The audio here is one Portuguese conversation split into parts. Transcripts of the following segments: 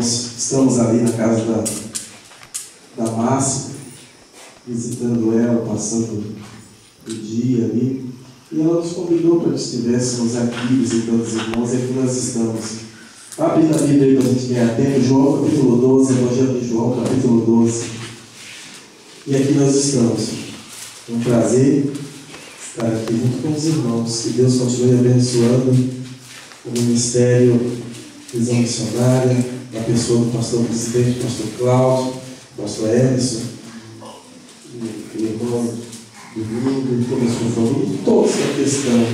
irmãos, estamos ali na casa da Márcia, visitando ela, passando o dia ali, e ela nos convidou para que estivéssemos aqui visitando os irmãos, e aqui nós estamos. Abre a Bíblia aí para a gente ganhar tempo, João capítulo 12, Evangelho de João capítulo 12, e aqui nós estamos. É um prazer estar aqui junto com os irmãos, que Deus continue abençoando o ministério Visão Missionária, na pessoa do pastor presidente, pastor Cláudio, pastor Emerson, o irmão Domingo, e toda a sua família, todos que aqui estão.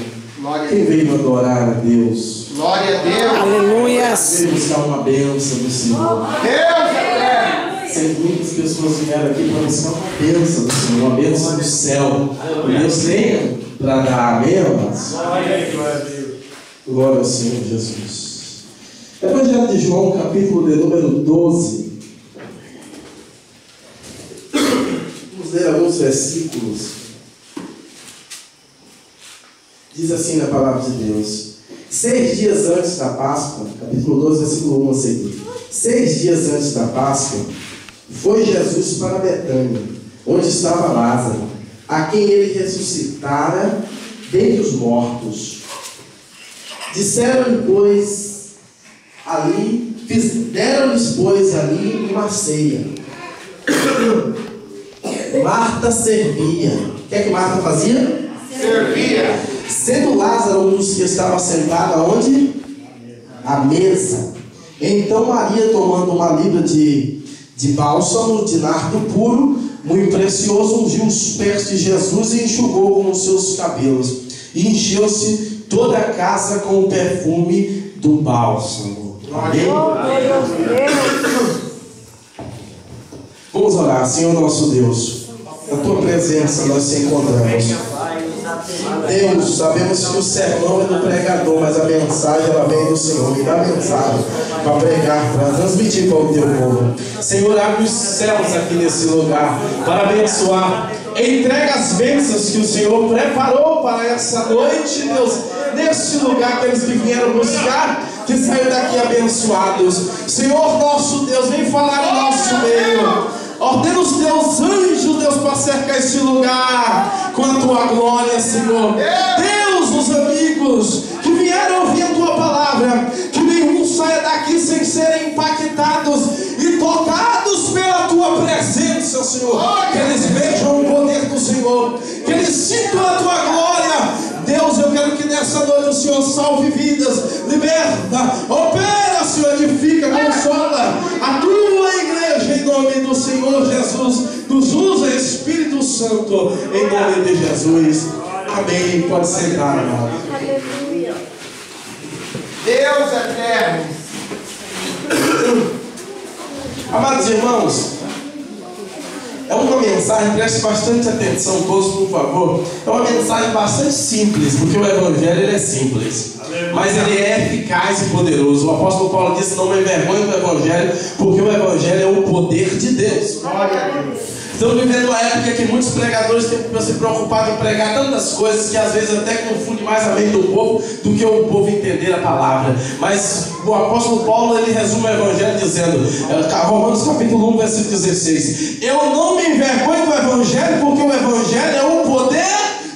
Quem veio adorar a Deus? Glória a Deus! Aleluia! Veio buscar uma bênção do Senhor. Deus é Sei que muitas pessoas vieram aqui para buscar uma bênção do Senhor, uma bênção do céu. E Deus tem para dar, amém, amados? Glória ao Senhor Jesus. Evangelho de João, capítulo de número 12. Vamos ler alguns versículos. Diz assim na palavra de Deus: 6 dias antes da Páscoa, capítulo 12, versículo 1 a seguir. 6 dias antes da Páscoa, foi Jesus para Betânia, onde estava Lázaro, a quem ele ressuscitara dentre os mortos. Deram-lhes, pois, ali uma ceia. Marta servia. O que é que Marta fazia? servia. Sendo Lázaro um dos que estava sentado aonde? À mesa. Então Maria, tomando uma libra de bálsamo, de nardo puro, muito precioso, ungiu os pés de Jesus e enxugou com os seus cabelos. E encheu-se toda a casa com o perfume do bálsamo. Amém? Vamos orar. Senhor nosso Deus, na tua presença nós te encontramos. Deus, sabemos que o sermão é do pregador, mas a mensagem ela vem do Senhor. Me dá a mensagem para pregar, para transmitir para o teu povo. Senhor, abre os céus aqui nesse lugar para abençoar. Entrega as bênçãos que o Senhor preparou para essa noite, Deus, neste lugar, aqueles que vieram buscar, que saiam daqui abençoados. Senhor nosso Deus, vem falar no nosso meio. Ordena os teus anjos, Deus, para cercar esse lugar com a tua glória, Senhor. Deus, os amigos que vieram ouvir a tua palavra, que nenhum saia daqui sem serem impactados e tocados pela tua presença, Senhor. Que eles vejam o poder do Senhor, que eles sintam a tua glória. Deus, eu quero que nessa noite o Senhor salve vidas, liberta, opera, Senhor, edifica, consola a tua igreja em nome do Senhor Jesus. Nos usa, Espírito Santo, em nome de Jesus. Amém. Pode sentar, amado. Aleluia. Deus eterno. Amados irmãos, é uma mensagem, preste bastante atenção todos, por favor. É uma mensagem bastante simples, porque o Evangelho ele é simples, mas ele é eficaz e poderoso. O apóstolo Paulo disse: não me envergonhe do Evangelho, porque o Evangelho é o poder de Deus. Glória a Deus. Estamos vivendo uma época que muitos pregadores têm se preocupado em pregar tantas coisas que às vezes até confunde mais a mente do povo do que o povo entender a palavra. Mas o apóstolo Paulo ele resume o Evangelho dizendo, Romanos capítulo 1, versículo 16: eu não me envergonho do Evangelho, porque o Evangelho é o poder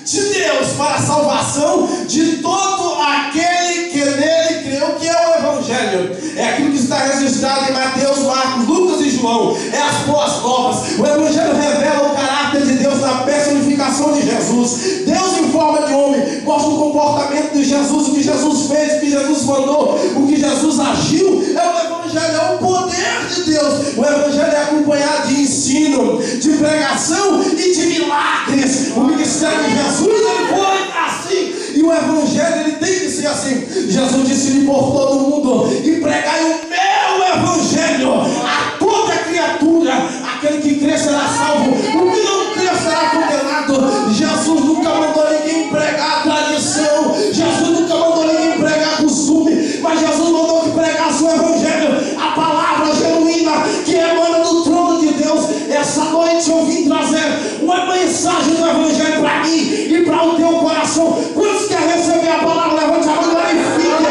de Deus para a salvação de todo aquele que nele creu. Que é o Evangelho? É aquilo que está registrado em Mateus, Marcos, Lucas e João. É as boas novas. O Evangelho revela o caráter de Deus na personificação de Jesus. Deus em forma de homem mostra o comportamento de Jesus, o que Jesus fez, o que Jesus mandou, o que Jesus agiu. É o Evangelho, é o poder de Deus. O Evangelho é acompanhado de ensino, de pregação e de milagres. O ministério de Jesus ele foi assim, e o Evangelho ele tem que ser assim. Jesus disse-lhe por todo mundo e pregai o meu Evangelho a toda criatura. Aquele que crer será salvo, o que não crer será condenado. Jesus nunca mandou ninguém pregar tradição, Jesus nunca mandou ninguém pregar costume, mas Jesus mandou que pregasse o Evangelho, a palavra genuína que emana do trono de Deus. Essa noite eu vim trazer uma mensagem do Evangelho para mim e para o teu coração. Quantos querem receber a palavra? Levante a mão e glorifique.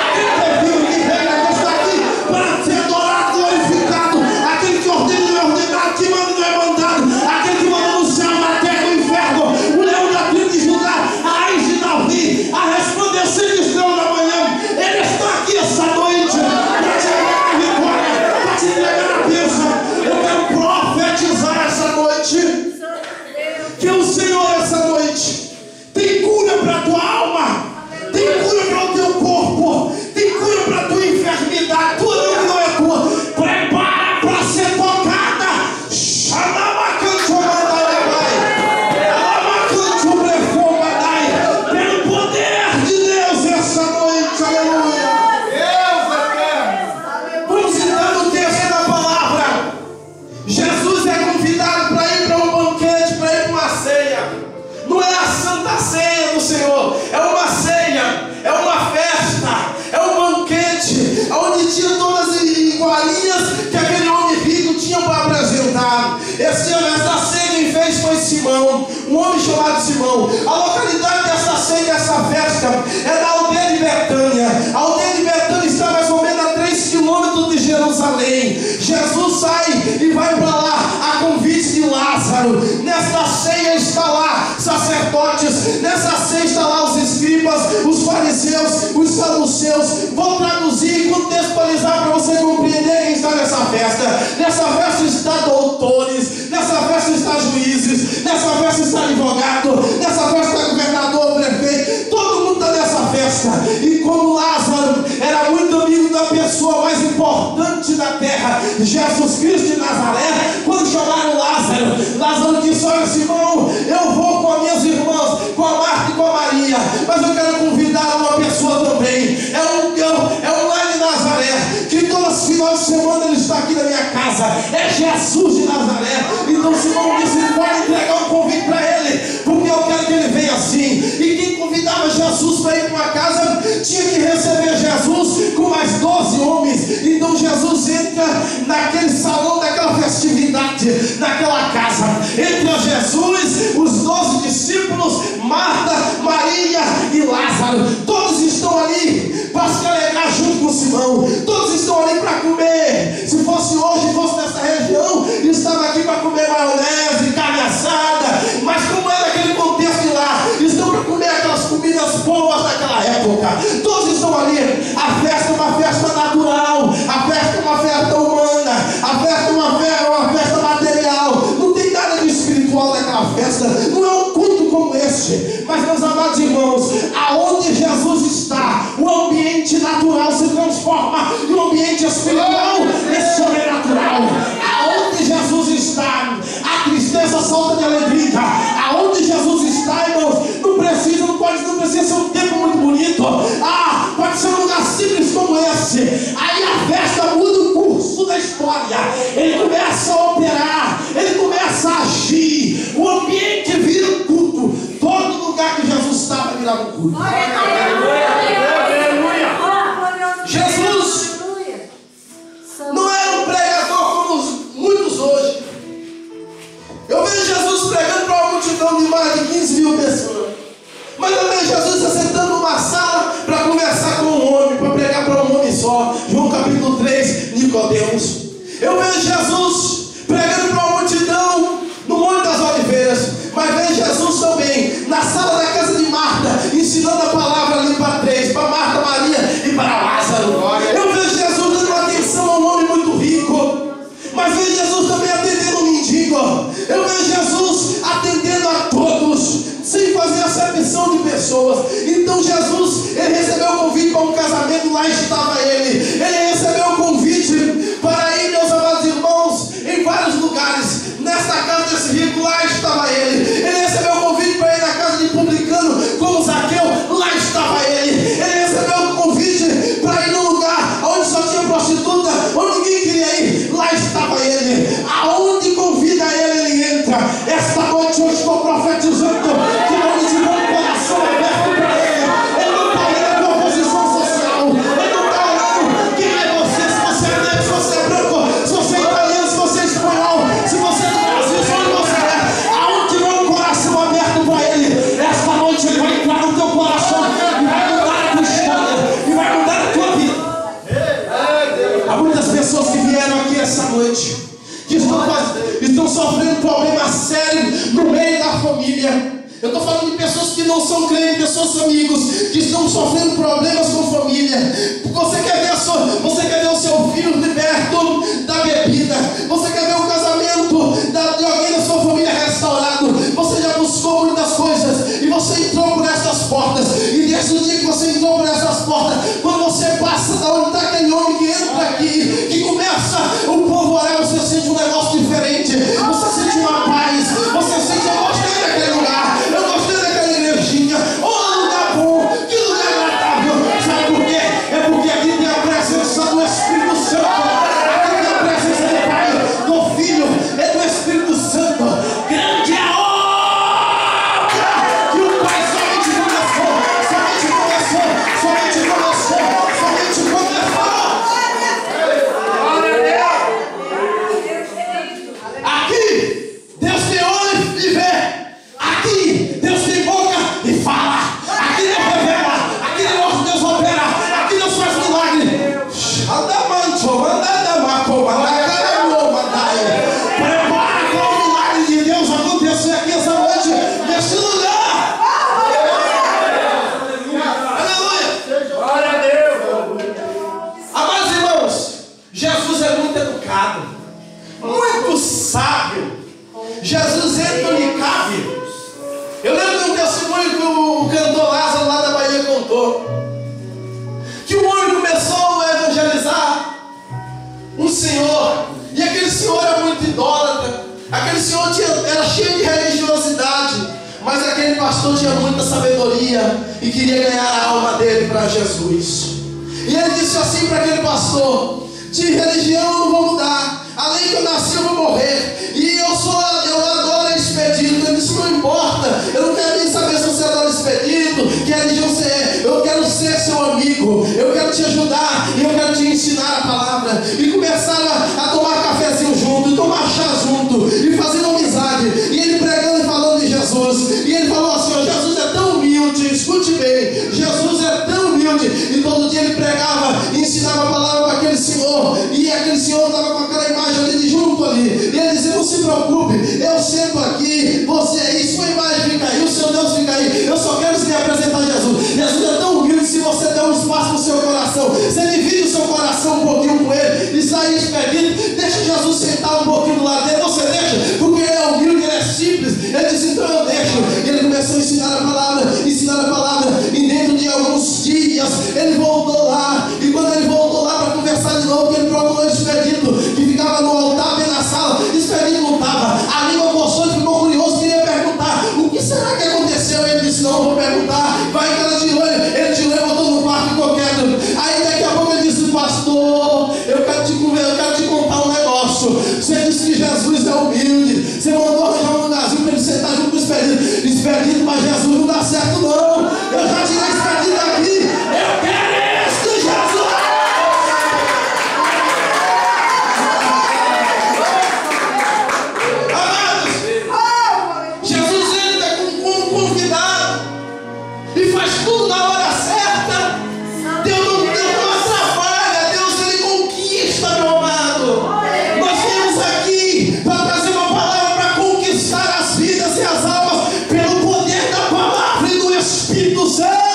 Aquele que vive, que veio, que está aqui para ser adorado Simão, um homem chamado Simão. A localidade dessa ceia, dessa festa, é da aldeia de Betânia. A aldeia de Betânia está mais ou menos a 3 quilômetros de Jerusalém. Jesus sai e vai para lá a convite de Lázaro. Nesta ceia está lá sacerdotes, nessa ceia está lá os escribas, os fariseus, os saduceus. Vou traduzir e contextualizar para você compreender quem está nessa festa. Nessa festa está doutores, nessa festa está juízes, nessa festa está advogado, nessa festa está governador, prefeito. Todo mundo está nessa festa. E como Lázaro era muito amigo da pessoa mais importante da terra, Jesus Cristo de Nazaré, quando chamaram Lázaro disse: olha, Simão, eu vou com as minhas irmãs, com a Marta e com a Maria, mas eu quero convidar uma pessoa também. É um lá de Nazaré, que todos os finais de semana ele está aqui na minha casa. É Jesus de Nazaré. Então Simão disse: pode entregar um convite para ele, porque eu quero que ele venha assim. E quem convidava Jesus para ir para uma casa tinha que receber Jesus com mais 12 homens. Então Jesus entra naquele salão daquela festividade, naquela casa. Entra Jesus, os 12 discípulos, Marta, Maria e Lázaro. Todos estão ali para se alegrar junto com Simão. Todos estão ali para comer. Se fosse hoje, fosse nessa região, estava aqui para comer maionese, carne assada. Mas como é naquele contexto de lá, estão para comer aquelas comidas boas daquela época. Todos estão ali. A festa é uma festa natural, a festa é uma festa humana, a festa é uma festa material. Não tem nada de espiritual naquela festa. Não é um culto como este. Mas, meus amados irmãos, aonde Jesus está, o ambiente natural se transforma em um ambiente espiritual e sobrenatural. Aonde Jesus está, a tristeza solta de alegria. Aonde Jesus está, irmãos, não precisa ser um tempo muito bonito. Pode ser um lugar simples como esse. Aí a festa muda o curso da história. Ele começa a operar, ele começa a agir. O ambiente vira um culto. Todo lugar que Jesus estava virava um culto. Jesus não era um pregador como muitos hoje. Eu vejo Jesus pregando para uma multidão de mais de 15 mil pessoas. Mas eu vejo Jesus assentando numa sala para conversar com um homem, para pregar para um homem só. João capítulo 3, Nicodemos. Eu vejo Jesus pregando para uma multidão no Monte das Oliveiras. Mas vejo Jesus também na sala da casa de Marta, ensinando a palavra ali para 3, para Marta, Maria e para Lázaro. Eu vejo Jesus dando atenção a um homem muito rico. Mas vejo Jesus também atendendo um mendigo. Eu vejo Jesus atendendo a todos, sem fazer acepção de pessoas. Então Jesus, ele recebeu o convite para um casamento, lá estava ele. Ele recebeu o convite para ir, meus amados irmãos, em vários lugares. Nesta casa desse rico, lá estava ele. Ele recebeu o convite para ir na casa de publicano, como Zaqueu, lá estava ele. Ele recebeu o convite para ir num lugar onde só tinha prostituta, onde ninguém queria ir, lá estava ele. Aonde convida ele, ele entra. Esta noite eu estou profetizando que homens de bom coração aberto para ele. Ele não está olhando a posição social. Ele não está olhando quem é você, se você é negro, se você é branco, se você é italiano, se você é espanhol, se você é do Brasil, se onde você é. Aonde tiver um coração aberto para ele, esta noite ele vai entrar no teu coração e vai mudar a tua história e vai mudar a tua vida. Há muitas pessoas que vieram aqui essa noite que estão sofrendo problemas sérios no meio da família. Eu estou falando de pessoas que não são crentes, pessoas amigos, que estão sofrendo problemas com família. Você quer ver o seu filho liberto da bebida. Você quer ver o casamento de alguém da sua família restaurado. Você já buscou muitas coisas e você entrou por essas portas. E desde o dia que você entrou por essas portas, quando você passa da onde está aquele homem que entra aqui, que começa o povo orar, você sente um negócio diferente. Você sente uma paz. Você sente: eu gostei daquele lugar, eu gostei daquela igrejinha. Oh, lugar bom, que lugar agradável. Sabe por quê? É porque aqui tem a presença do Espírito Santo. Jesus é muito educado, muito sábio. Jesus entra onde cabe. Eu lembro de um testemunho que o cantor Lázaro lá da Bahia contou, que um homem começou a evangelizar um senhor, e aquele senhor era muito idólatra, aquele senhor era cheio de religiosidade, mas aquele pastor tinha muita sabedoria e queria ganhar a alma dele para Jesus. E ele disse assim para aquele pastor: de religião eu não vou mudar, além que eu nasci eu vou morrer, e eu adoro expedito. Ele disse: não importa, eu não quero nem saber se você adora expedito, que religião você é, eu quero ser seu amigo, eu quero te ajudar e eu quero te ensinar a palavra. E começaram a tomar cafezinho junto, e tomar chá junto, e fazendo amizade, e ele pregando e falando de Jesus. E ele falou assim: ó, Jesus é tão humilde, escute bem, Jesus é tão humilde. E todo dia ele pregava e ensinava a palavra para aquele senhor, e aquele senhor estava com aquela imagem ali de junto ali, e ele dizia: não se preocupe, eu sento aqui, você aí, sua imagem fica aí, o seu Deus fica aí, eu só quero lhe apresentar Jesus. Jesus é tão humilde, se você der um espaço no seu coração, você divide o seu coração um pouquinho com ele, e sair expedito, deixa Jesus sentar um pouquinho do lado dele, você deixa, porque ele é humilde, ele é simples. Ele disse: então eu deixo. E ele começou a ensinar a palavra, e dentro de alguns dias ele voltou lá, e quando ele voltou lá para conversar de novo, ele procurou o expedito que ficava no altar bem na sala. O expedito não estava, a língua coçou e ficou curioso, queria perguntar: o que será que aconteceu? Ele disse: não, vou perguntar. Vai que ela tirou ele tirou e botou no quarto e ficou quieto. Aí daqui a pouco ele disse: pastor, eu quero te contar um negócio. Você disse que Jesus é humilde, você mandou arranjar um lugarzinho para ele sentar junto com o expedito, mas Jesus não dá certo não. Eu já tirei o expedito daqui, eu quero isso, Jesus. Amados, Jesus entra com um convidado e faz tudo na hora certa. Deus não atrapalha, Deus ele conquista, meu amado. Nós viemos aqui para trazer uma palavra para conquistar as vidas e as almas pelo poder da palavra e do Espírito Santo.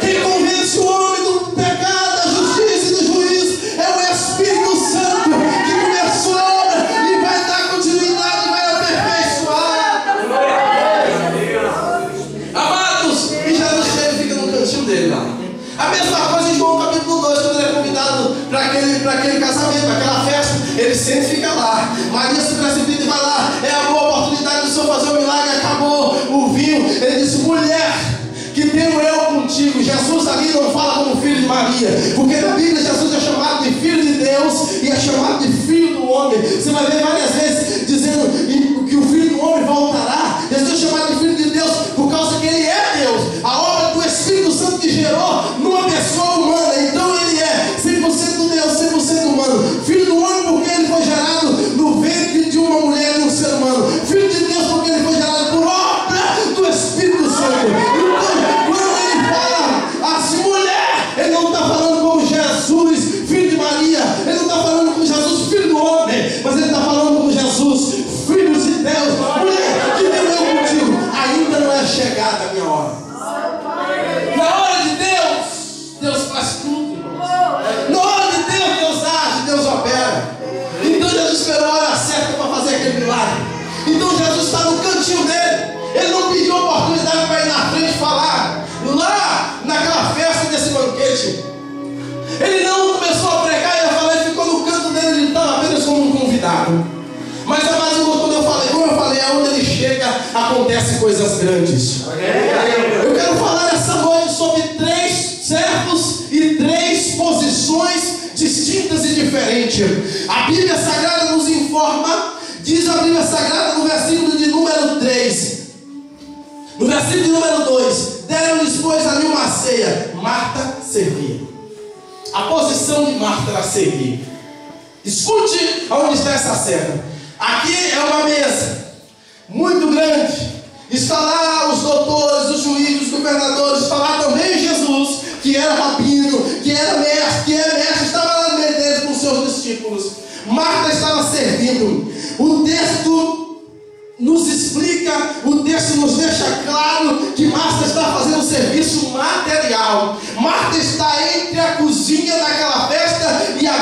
Quem convence o homem do pecado, da justiça e do juízo é o Espírito Santo, que começou a obra e vai dar continuidade, vai aperfeiçoar. Amados, e Jesus chega e fica no cantinho dele lá. A mesma coisa em João capítulo 2, quando ele é convidado para aquele casamento, para aquela festa, ele sempre fica lá. Maria se precipita e vai lá, é a boa oportunidade do Senhor fazer um milagre. Acabou o vinho, ele disse: mulher, que tenho eu contigo. Jesus ali não fala como filho de Maria, porque na Bíblia Jesus é chamado de filho de Deus e é chamado de filho do homem. Você vai ver várias vezes dizendo que o filho do homem voltará. Jesus é chamado de filho de Deus por causa que ele é Deus, a obra do Espírito Santo que gerou numa pessoa humana. Então ele é 100% Deus, 100% humano. Filho do homem porque ele foi gerado no ventre de uma mulher e um ser humano. Filho de Deus porque ele foi gerado por obra do Espírito Santo. Então, quando ele fala assim, mulher, ele não está falando como Jesus, filho de Maria. Ele não está falando como Jesus, filho do homem, mas ele está falando como Jesus, filho de Deus. Mulher, que Deus é contigo. Ainda não é chegada a minha hora. Na hora de Deus, Deus faz tudo, irmãos. Na hora de Deus, Deus age, Deus opera. Então Jesus esperou a hora certa para fazer aquele milagre. Então Jesus está no cantinho dele. Ele não pediu oportunidade para ir na frente falar lá naquela festa desse banquete. Ele não começou a pregar e a falar, ele ficou no canto dele, ele estava apenas como um convidado. Mas como eu falei, aonde ele chega, acontecem coisas grandes. Eu quero falar essa noite sobre 3 servos e 3 posições distintas e diferentes. A Bíblia Sagrada nos informa, diz a Bíblia Sagrada no versículo de número 3. No versículo de número 2, deram-lhes pois ali uma ceia. Marta servia. A posição de Marta era servir. Escute aonde está essa cena. Aqui é uma mesa muito grande. Está lá os doutores, os juízes, os governadores. Está lá também Jesus, que era rabino, que era mestre, que é mestre. Estava lá no meio deles com seus discípulos. Marta estava servindo. O texto nos explica, o texto nos deixa claro que Marta está fazendo um serviço material. Marta está entre a cozinha daquela festa e a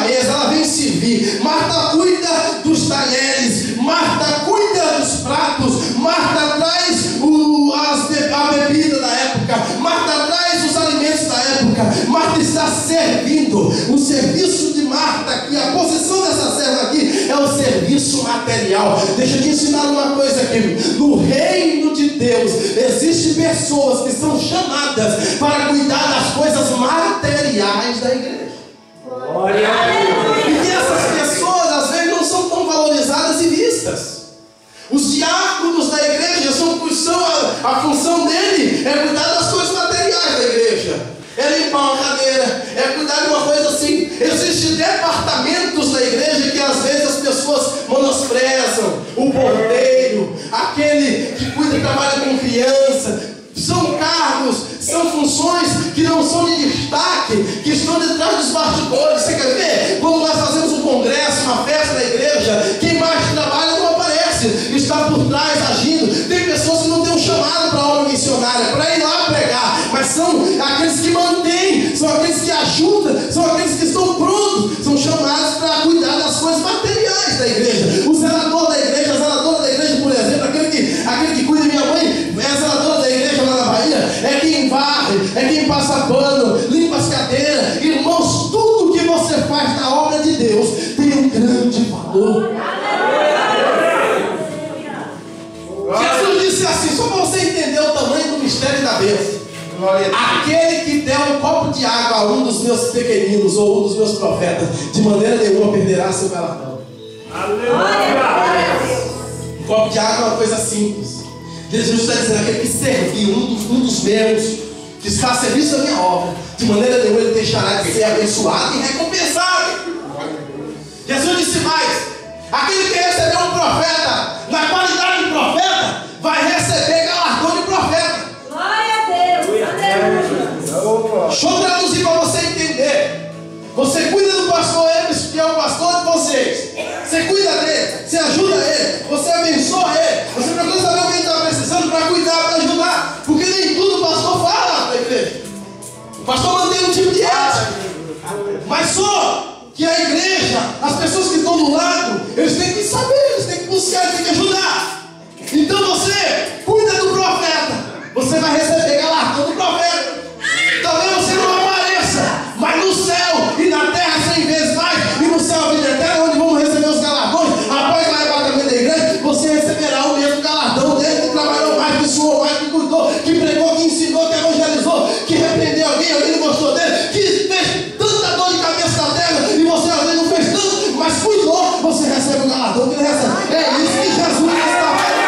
talheres, Marta cuida dos pratos, Marta traz a bebida da época, Marta traz os alimentos da época, Marta está servindo. O serviço de Marta aqui, a posição dessa serva aqui é o serviço material. Deixa eu te ensinar uma coisa aqui. No reino de Deus existem pessoas que são chamadas para cuidar das coisas materiais da igreja. Glória a Deus. E que essas pessoas às vezes não são tão valorizadas e vistas. Os diáconos da igreja a função dele é cuidar das coisas materiais da igreja, é limpar uma cadeira, é cuidar de uma coisa assim. Existem departamentos da igreja que às vezes as pessoas menosprezam. O porteiro, aquele que cuida e trabalha com criança. São cargos, são funções que não são de destaque, que estão detrás dos bastidores. Você quer ver? Quando nós fazemos um congresso, uma festa da igreja, quem mais trabalha não aparece, está por trás agindo. Tem pessoas que não têm um chamado para a obra missionária, para ir lá pregar, mas são aqueles que mantêm, são aqueles que ajudam, são aqueles que estão prontos, são chamados para cuidar das coisas materiais da igreja. O zelador da igreja, a zeladora da igreja, por exemplo, aquele que cuida. Minha mãe é a zeladora da igreja lá na Bahia, é quem varre, é quem passa pano, limpa as cadeiras. Irmãos, tudo que você faz na obra de Deus tem um grande valor. Jesus disse assim, só para você entender o tamanho do mistério da bênção: aquele que der um copo de água a um dos meus pequeninos ou um dos meus profetas, de maneira nenhuma perderá seu galardão. Um copo de água é uma coisa simples. Jesus está dizendo: aquele que serviu um dos meus, que está a serviço da minha obra, de maneira nenhuma ele deixará de ser abençoado e recompensado. Jesus disse mais: aquele que recebeu um profeta na qualidade de profeta vai receber galardão de profeta. Glória a Deus. Deixa eu traduzir para você entender. Você cuida do pastor Emerson, que é o pastor de vocês. Você cuida dele, você ajuda ele, você abençoa ele, você procura saber o que ele está precisando para cuidar, para ajudar. Porque nem tudo o pastor fala para a igreja. O pastor mantém um tipo de ética, mas só que a igreja, as pessoas que estão do lado, eles têm que saber, eles têm que buscar, eles têm que ajudar. Então você cuida do profeta, você vai receber galardão do profeta. Talvez você não apareça, mas no céu e na terra 100 vezes mais, e no céu a vida eterna, onde vamos receber os galardões, após o arrebatamento da igreja, você receberá o mesmo galardão dele que trabalhou mais, que suou mais, que cuidou, que pregou, que ensinou, que evangelizou, que repreendeu alguém não gostou dele, que fez tanta dor de cabeça na terra, e você às vezes não fez tanto, mas cuidou, você recebe o galardão que ele recebe. É isso que Jesus está fazendo.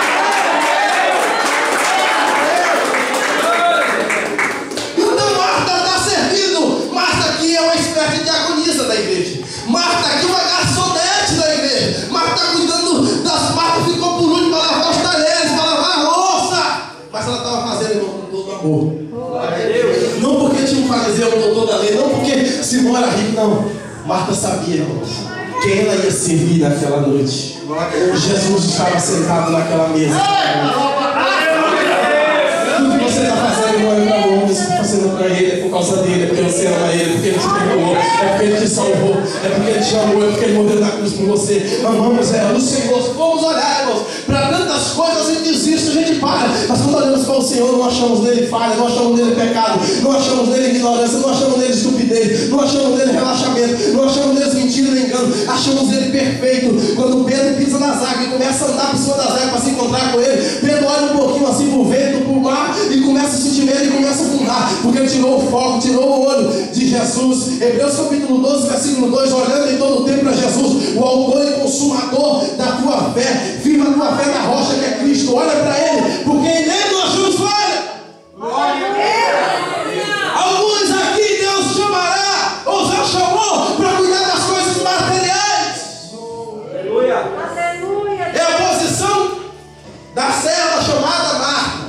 É uma espécie de diaconisa da igreja. Marta aqui é uma garçonete da igreja. Marta está cuidando das partes, ficou por último para lavar os talheres, para lavar a louça. Mas ela estava fazendo, irmão, com todo amor. Não porque tinha um fariseu, um doutor da lei, não porque Simão era rico, não. Marta sabia, irmãos, quem ela ia servir naquela noite. Jesus estava sentado naquela mesa. Tudo que você está fazendo, irmão, é para o homem, você está fazendo para ele, é por causa dele, é porque você ama ele, é porque ele te perdoou, é porque ele te salvou, é porque ele te amou, é porque ele morreu na cruz por você. Amamos o Senhor. Vamos olhar, irmãos, para tantas coisas a gente desiste, a gente para, mas quando olhamos para o Senhor, não achamos nele falha, não achamos nele pecado, não achamos nele ignorância, não achamos nele estupidez, não achamos nele relaxamento, não achamos nele mentira nem engano, achamos ele perfeito. Quando Pedro pisa nas águas e começa a andar por cima das águas para se encontrar com ele, Pedro olha um pouquinho assim para o vento, para o mar, e começa a sentir medo e começa a afundar, porque ele tirou o foco, tirou o olho de Jesus. Hebreus capítulo 12, versículo 2: olhando em todo o tempo para Jesus, o autor e consumador da tua fé, firma a tua fé na rocha que é Cristo. Olha para ele, porque em ele nós achamos falha. Alguns aqui Deus chamará, ou já chamou, para cuidar das coisas materiais. É a posição da serva chamada Marta.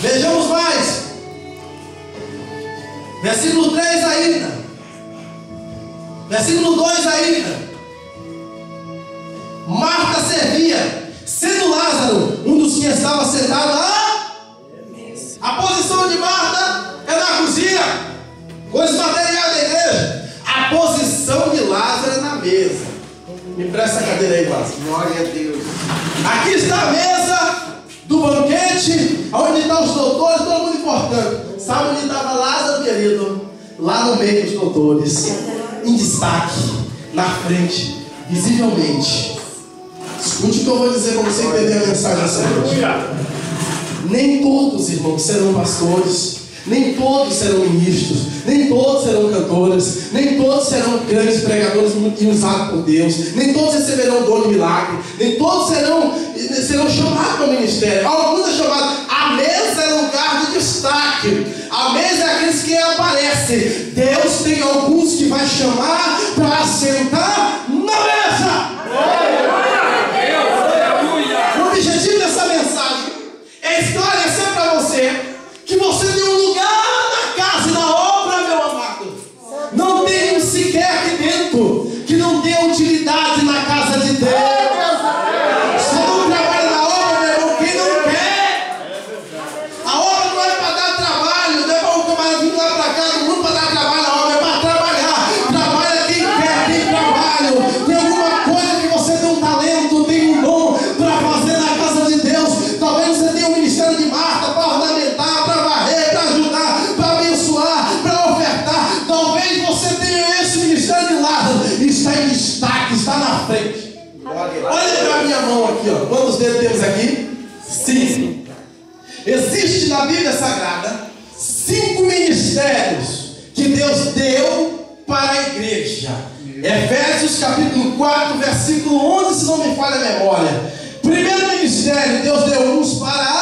Vejamos mais. Versículo 3 ainda. Versículo 2 ainda. Marta servia, sendo Lázaro um dos que estava sentado a posição de Marta é na cozinha, coisas materiais da igreja. A posição de Lázaro é na mesa. Me presta a cadeira aí, Márcio. Glória a Deus. Aqui está a mesa do banquete, onde estão os doutores, todo mundo importante. Sabe onde estava Lázaro, querido? Lá no meio dos doutores, em destaque, na frente, visivelmente. Escute o que eu vou dizer para você entender a mensagem dessa noite. Nem todos, irmãos, serão pastores. Nem todos serão ministros, nem todos serão cantores, nem todos serão grandes pregadores e usados por Deus, nem todos receberão o dom de milagre, nem todos serão chamados para o ministério. Alguns é chamado. A mesa é lugar de destaque, a mesa é aqueles que aparecem. Deus tem alguns que vai chamar para sentar na mesa. O objetivo dessa mensagem é esclarecer para você que você tem um lugar na casa e na obra, meu amado. Não tem um sequer aqui dentro que não tenha utilidade na casa de Deus. Você não trabalha na obra, meu irmão, quem não quer. A obra não é para dar trabalho, não é para o camarada vir lá para cá do mundo para dar trabalho. A obra é para trabalhar. Trabalha quem quer, tem trabalho. Tem alguma coisa que você tem um talento, tem um dom para fazer na casa de Deus. Talvez você tenha um ministério de Marta para ornamentar, para varrer, para ajudar, para abençoar, para ofertar. Talvez você tenha esse ministério de Lázaro e está em destaque, está na frente. Olha para a minha mão aqui, ó. Quantos dedos temos aqui? 5. Existe na Bíblia Sagrada 5 ministérios que Deus deu para a igreja. Efésios capítulo 4, versículo 11, se não me falha a memória. Primeiro ministério, Deus deu uns para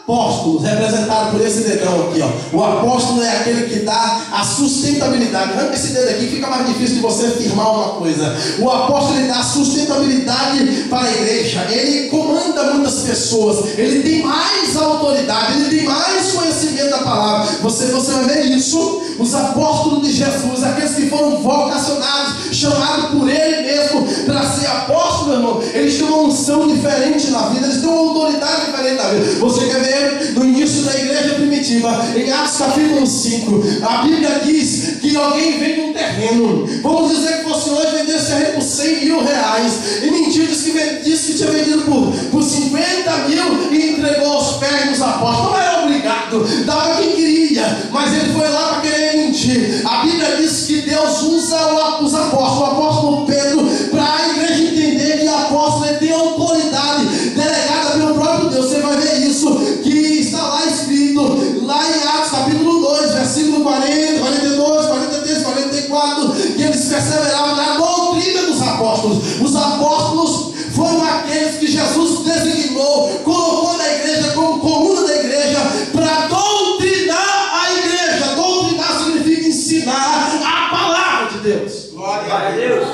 apóstolos, representado por esse dedão aqui, ó. O apóstolo é aquele que dá a sustentabilidade. Arranca esse dedo aqui, fica mais difícil de você afirmar uma coisa. O apóstolo, ele dá a sustentabilidade para a igreja. Ele comanda muitas pessoas. Ele tem mais autoridade, ele tem mais conhecimento da palavra. Você vai ver isso. Os apóstolos de Jesus, aqueles que foram vocacionados, chamados por ele mesmo para ser apóstolo, irmão, eles têm uma unção diferente na vida, eles têm uma autoridade diferente na vida. Você quer ver no início da igreja primitiva, em Atos capítulo 5, a Bíblia diz que alguém vem num terreno, vamos dizer que fosse hoje vender esse terreno por 100 mil reais, e mentiu, disse que tinha vendido por 50 mil e entregou aos pés dos apóstolos. Não era obrigado, dava quem queria, mas ele foi lá para querer mentir. A Bíblia diz que Deus usa os apóstolos, o apóstolo Pedro, para a igreja entender que o apóstolo tem autoridade delegada pelo próprio Deus. Você vai ver isso, que está lá escrito, lá em Atos capítulo 2, versículo 40, 42, 43, 44, que eles perseveravam na doutrina dos apóstolos. Os apóstolos foram aqueles que Jesus designou, colocou na igreja como coluna da igreja, para doutrinar a igreja. Doutrinar significa ensinar a palavra de Deus. Glória a Deus.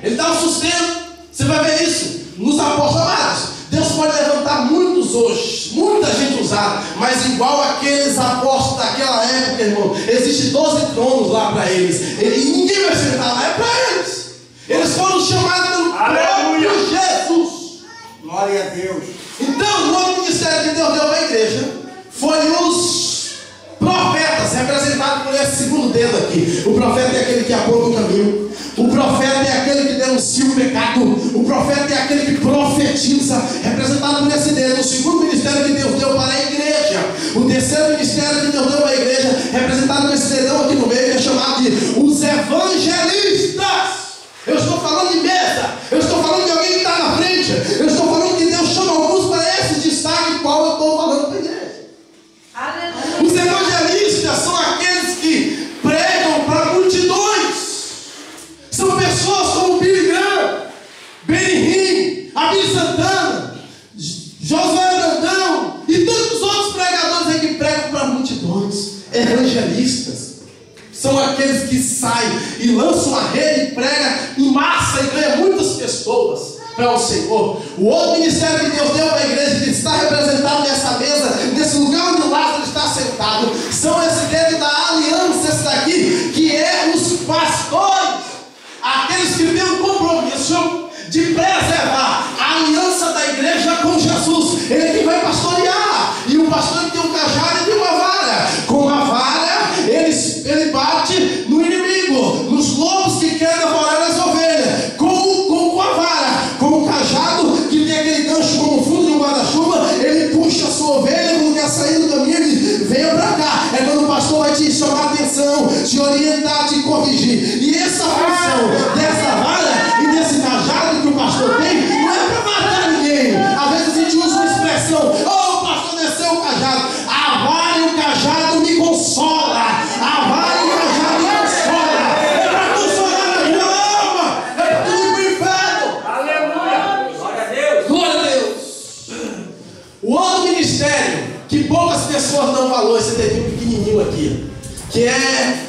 Ele dá o sustento. Você vai ver isso nos apóstolos amados. Deus pode levantar muitos hoje, muita gente usada, mas igual aqueles apóstolos daquela época, irmão, existe 12 tronos lá para eles. E ninguém vai sentar lá, é para eles. Eles foram chamados pelo próprio Jesus. Glória a Deus. Então, o outro ministério que Deus deu para a igreja foi os profetas, representados por esse segundo dedo aqui. O profeta é aquele que aponta o caminho. O profeta é aquele que denuncia o pecado. O profeta é aquele que profetiza, representado por esse dedo. O segundo ministério que Deus deu para a igreja. O terceiro ministério que Deus deu para a igreja, representado por esse dedão aqui no meio, que é chamado de os evangelistas. Eu estou falando de mesa. Eu estou falando de alguém que está na frente. Eu estou falando que Deus chama alguns para esse destaque qual eu estou falando para a igreja. Os evangelistas são aqueles que pregam para multidões. São pessoas como Billy Graham, Benny Hinn, Abel Santana, Josué Brandão e tantos outros pregadores aí que pregam para multidões. Evangelistas são aqueles que saem e lançam uma rede e pregam em massa e ganham muitas pessoas para o Senhor. O outro ministério que Deus deu para a igreja, que está representado nessa mesa, nesse lugar onde Lázaro está sentado, são esse dedo da aliança, esse daqui, que é os pastores, aqueles que têm o compromisso de preservar a aliança da igreja com Jesus. Ele é que vai pastorear, e o pastor tem um cajado e tem uma vara. Com a vara ele bate no inimigo, nos lobos que querem devorar as ovelhas. Com a vara posição de orientar, de corrigir. E essa função dessa vara e desse cajado que o pastor tem não é para matar ninguém. Às vezes a gente usa uma expressão: oh, o pastor desceu o cajado. A vara e o cajado me consola. A vara e o cajado me consola. É para consolar a minha alma. É para tu ir para o inferno. Aleluia. Glória a Deus. Glória a Deus. O outro ministério que poucas pessoas dão valor, esse dedinho pequenininho aqui, que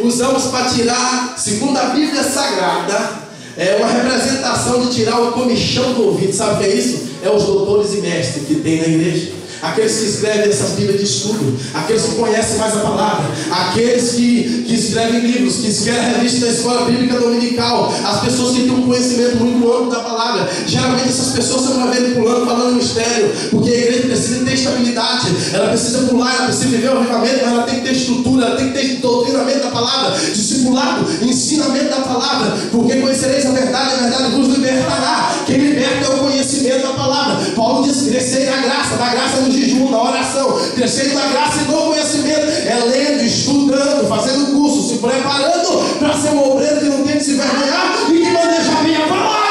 usamos para tirar, segundo a Bíblia Sagrada, é uma representação de tirar o comichão do ouvido. Sabe o que é isso? É os doutores e mestres que tem na igreja. Aqueles que escrevem essas Bíblias de estudo, aqueles que conhecem mais a palavra, aqueles que escrevem livros, que escrevem a revista da escola bíblica dominical, as pessoas que têm um conhecimento muito amplo da palavra. Geralmente essas pessoas estão manipulando, falando mistério, porque a igreja precisa ter estabilidade, ela precisa pular, ela precisa viver o avivamento, mas ela tem que ter estrutura, ela tem que ter doutrinamento da palavra, discipulado, ensinamento da palavra, porque conhecereis a verdade vos libertará. Quem liberta é o conhecimento da palavra. Paulo diz: crescei na graça no jejum, na oração, crescei na graça e no conhecimento, é lendo, estudando, fazendo curso, se preparando para ser um obreiro que não tem que se vergonhar e que maneja bem a palavra.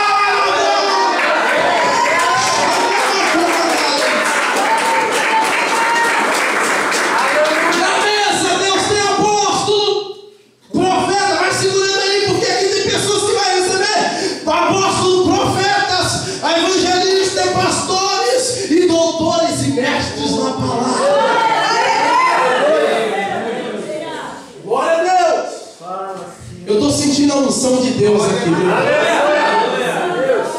Na mesa, Deus tem apóstolo, profeta, vai segurando aí, porque aqui tem pessoas que vai receber apóstolo, profetas, evangelistas, pastores e doutores e mestres na palavra. Glória a Deus. Eu estou sentindo a unção de Deus aqui, viu?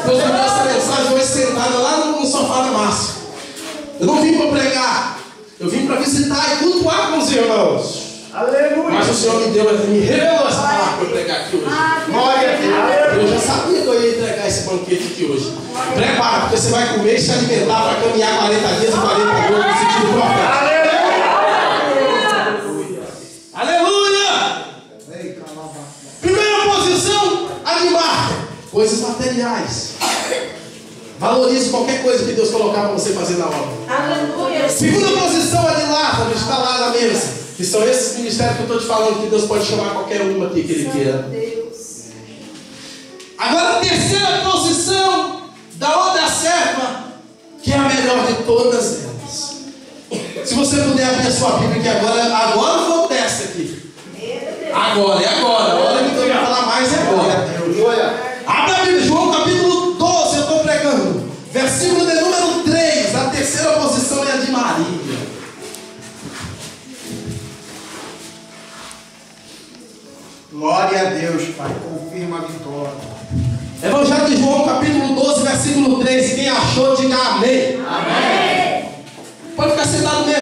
Deus me deu essa mensagem hoje sentada lá no sofá da Márcia. Eu não vim para pregar, eu vim para visitar e cultuar com os irmãos. Aleluia. Mas o Senhor me revelou essa palavra para eu pregar aqui hoje. Glória a Deus. Eu já sabia que eu ia entregar esse banquete aqui hoje. Prepara, porque você vai comer e se alimentar para caminhar 40 dias e 40 noites no sentido profético. Aleluia! Primeira posição, animar. Coisas materiais. Valorize qualquer coisa que Deus colocar para você fazer na obra. Aleluia. Segunda posição, animar, está lá na mesa. Que são esses ministérios que eu estou te falando, que Deus pode chamar qualquer uma aqui que Ele queira. Agora a terceira posição da outra serva, que é a melhor de todas elas. Se você puder abrir a sua Bíblia, que agora acontece aqui. Agora, é agora. A hora que eu vou falar mais é agora. Abra a Bíblia, João capítulo 12, eu estou pregando. Versículo de número 3, a terceira posição é a de Maria. Glória a Deus, Pai. Confirma a vitória. Evangelho de João, capítulo 12, versículo 3. Quem achou, diga amém. Amém. Pode ficar sentado mesmo.